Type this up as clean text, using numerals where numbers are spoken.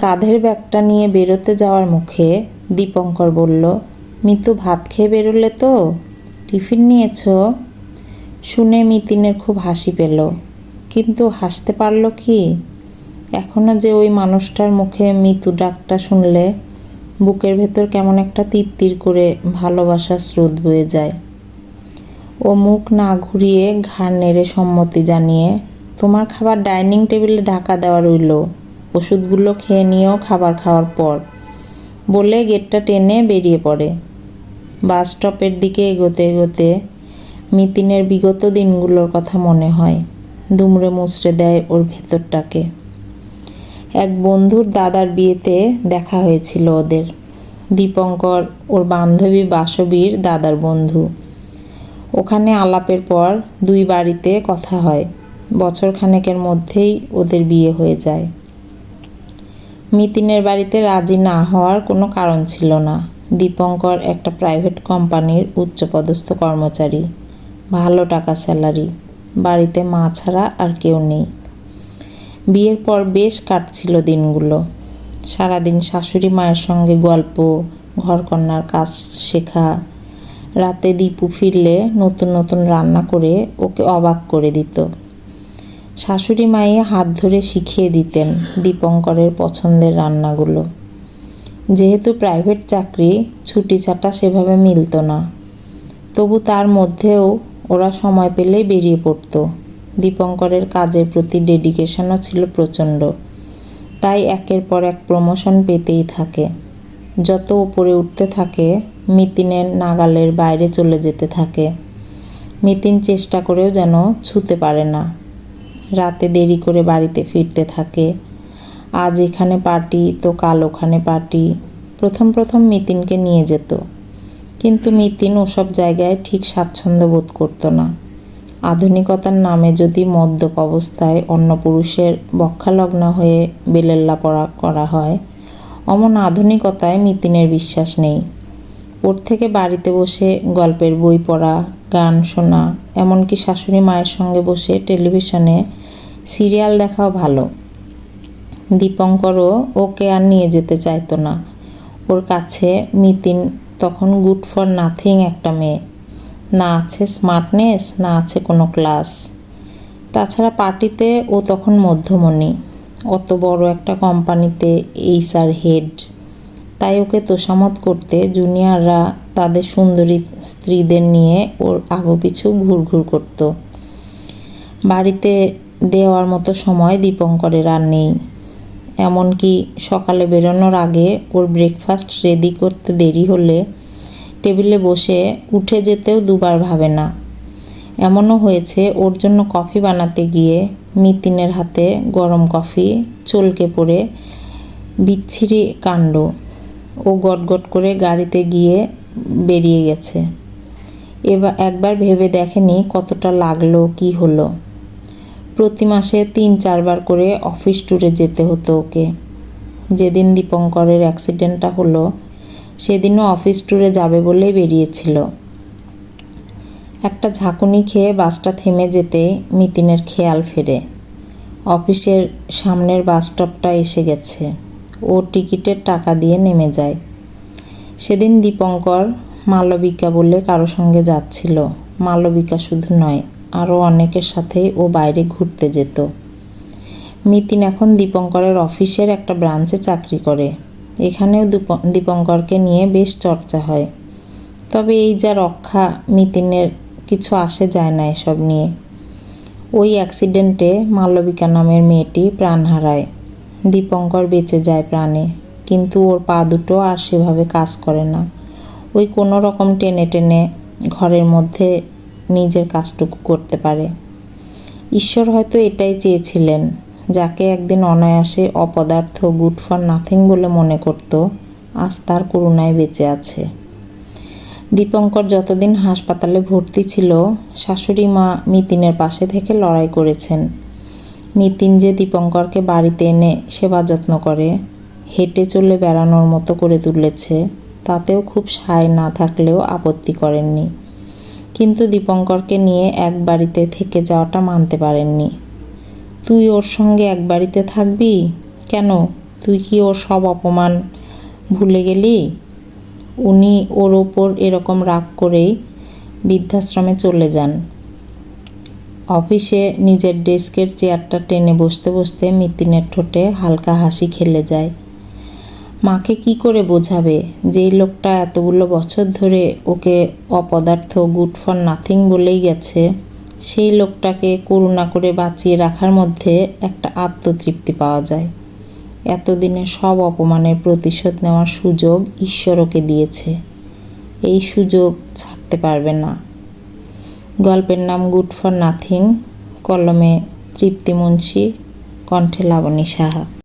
কাঁধের ব্যাগটা নিয়ে বেরোতে যাওয়ার মুখে দীপঙ্কর বলল, মিতু ভাত খেয়ে বেরোলে তো? টিফিন নিয়েছো? শুনে মিতিনের খুব হাসি পেল, কিন্তু হাসতে পারল কি? এখনও যে ওই মানুষটার মুখে মিতু ডাকটা শুনলে বুকের ভেতর কেমন একটা তিরতির করে ভালোবাসার স্রোত বয়ে যায়। ও মুখ না ঘুরিয়ে ঘাড় নেড়ে সম্মতি জানিয়ে, তোমার খাবার ডাইনিং টেবিলে ঢাকা দেওয়া রইল, ওষুধগুলো খেয়ে নিও খাবার খাওয়ার পর, বলে গেটটা টেনে বেরিয়ে পড়ে। বাস স্টপের দিকে এগোতে এগোতে মিতিনের বিগত দিনগুলোর কথা মনে হয়, দুমড়ে মুচড়ে দেয় ওর ভেতরটাকে। এক বন্ধুর দাদার বিয়েতে দেখা হয়েছিল ওদের। দীপঙ্কর ওর বান্ধবী বাসবীর দাদার বন্ধু। ওখানে আলাপের পর দুই বাড়িতে কথা হয়। বছরখানেকের মধ্যেই ওদের বিয়ে হয়ে যায়। মিতিনের বাড়িতে রাজি না হওয়ার কোনো কারণ ছিল না। দীপঙ্কর একটা প্রাইভেট কোম্পানির উচ্চপদস্থ কর্মচারী, ভালো টাকা স্যালারি, বাড়িতে মা ছাড়া আর কেউ নেই। বিয়ের পর বেশ কাটছিল দিনগুলো। সারাদিন শাশুড়ি মায়ের সঙ্গে গল্প, ঘরকন্নার কাজ শেখা, রাতে দীপু ফিরলে নতুন নতুন রান্না করে ওকে অবাক করে দিত। শাশুড়ি মায়ে হাত ধরে শিখিয়ে দিতেন দীপঙ্করের পছন্দের রান্নাগুলো। যেহেতু প্রাইভেট চাকরি, ছুটি ছাটা সেভাবে মিলত না, তবু তার মধ্যেও ওরা সময় পেলেই বেরিয়ে পড়ত। দীপঙ্করের কাজের প্রতি ডেডিকেশনও ছিল প্রচণ্ড, তাই একের পর এক প্রমোশন পেতেই থাকে। যত ওপরে উঠতে থাকে, মিতিনের নাগালের বাইরে চলে যেতে থাকে। মিতিন চেষ্টা করেও যেন ছুঁতে পারে না। রাতে দেরি করে বাড়িতে ফিরতে থাকে। আজ এখানে পার্টি তো কাল ওখানে পার্টি। প্রথম প্রথম মিতিনকে নিয়ে যেত, কিন্তু মিতিন ওসব জায়গায় ঠিক স্বাচ্ছন্দ্য বোধ করত না। আধুনিকতার নামে যদি মদ্যপ অবস্থায় অন্য পুরুষের বক্ষালগ্ন হয়ে বেলেল্লা পড়া করা হয়, অমন আধুনিকতায় মিতিনের বিশ্বাস নেই। ওর থেকে বাড়িতে বসে গল্পের বই পড়া, গান শোনা, এমনকি শাশুড়ি মায়ের সঙ্গে বসে টেলিভিশনে সিরিয়াল দেখাও ভালো। দীপঙ্করও ওকে আর নিয়ে যেতে চাইতো না। ওর কাছে মিতিন তখন গুড ফর নাথিং একটা মেয়ে। না আছে স্মার্টনেস, না আছে কোনো ক্লাস। তাছাড়া পার্টিতে ও তখন মধ্যমণি, অত বড় একটা কোম্পানিতে এইচআর হেড। তাই ওকে তোষামত করতে জুনিয়ররা তাদের সুন্দরী স্ত্রীদের নিয়ে ওর আগোপিছু ঘুরঘুর করত। বাড়িতে দেওয়ার মতো সময় দীপঙ্করের আর নেই। এমনকি সকালে বেরোনোর আগে ওর ব্রেকফাস্ট রেডি করতে দেরি হলে টেবিলে বসে উঠে যেতেও দুবার ভাবে না। এমনও হয়েছে ওর জন্য কফি বানাতে গিয়ে মিতিনের হাতে গরম কফি চলকে পড়ে বিচ্ছিরি কাণ্ড। ও গটগট করে গাড়িতে গিয়ে বেরিয়ে গেছে। একবার ভেবে দেখেনি কতটা লাগলো, কি হলো। প্রতি মাসে 3-4 বার করে অফিস ট্যুরে যেতে হতো ওকে। যেদিন দীপঙ্করের অ্যাক্সিডেন্টটা হলো সেদিনও অফিস ট্যুরে যাবে বলেই বেরিয়েছিল। একটা ঝাঁকুনি খেয়ে বাসটা থেমে যেতে মিতিনের খেয়াল ফেরে, অফিসের সামনের বাস স্টপটা এসে গেছে। ও টিকিটের টাকা দিয়ে নেমে যায়। সেদিন দীপঙ্কর মালবিকা বলে কারো সঙ্গে যাচ্ছিল। মালবিকা শুধু নয়, আরও অনেকের সাথেই ও বাইরে ঘুরতে যেত। মিতিন এখন দীপঙ্করের অফিসের একটা ব্রাঞ্চে চাকরি করে। এখানেও দীপঙ্করকে নিয়ে বেশ চর্চা হয়। তবে এই যা রক্ষা, মিতিনের কিছু আসে যায় না এসব নিয়ে। ওই অ্যাক্সিডেন্টে মালবিকা নামের মেয়েটি প্রাণ হারায়। দীপঙ্কর বেঁচে যায় প্রাণে, কিন্তু ওর পা দুটো আর সেভাবে কাজ করে না। ওই কোনো রকম টেনে টেনে ঘরের মধ্যে নিজের কাজটুকু করতে পারে। ঈশ্বর হয়তো এটাই চেয়েছিলেন, যাকে একদিন অনায়াসে অপদার্থ গুড ফর নাথিং বলে মনে করত, আজ তার করুণায় বেঁচে আছে। দীপঙ্কর যতদিন হাসপাতালে ভর্তি ছিল, শাশুড়ি মা মিতিনের পাশে থেকে লড়াই করেছেন। মিতিন যে দীপঙ্করকে বাড়িতে এনে সেবা যত্ন করে, হেঁটে চলে বেড়ানোর মতো করে তুলেছে, তাতেও খুব সায় না থাকলেও আপত্তি করেননি। কিন্তু দীপঙ্করকে নিয়ে এক বাড়িতে থেকে যাওয়াটা মানতে পারেননি। তুই ওর সঙ্গে এক বাড়িতে থাকবি কেন? তুই কি ওর সব অপমান ভুলে গেলি? উনি ওর ওপর এরকম রাগ করেই বৃদ্ধাশ্রমে চলে যান। অফিসে নিজের ডেস্কের চেয়ারটা টেনে বসতে বসতে মিতিনের ঠোঁটে হালকা হাসি খেলে যায়। মাকে কি করে বোঝাবে যেই লোকটা এতগুলো বছর ধরে ওকে অপদার্থ, গুড ফর নাথিং বলেই গেছে, সেই লোকটাকে করুণা করে বাঁচিয়ে রাখার মধ্যে একটা আত্মতৃপ্তি পাওয়া যায়। এতদিনের সব অপমানের প্রতিশোধ নেওয়ার সুযোগ ঈশ্বর ওকে দিয়েছে, এই সুযোগ ছাড়তে পারবে না। গল্পের নাম গুড ফর নাথিং, কলমে তৃপ্তি মুন্সি, কণ্ঠে লাবণী সাহা।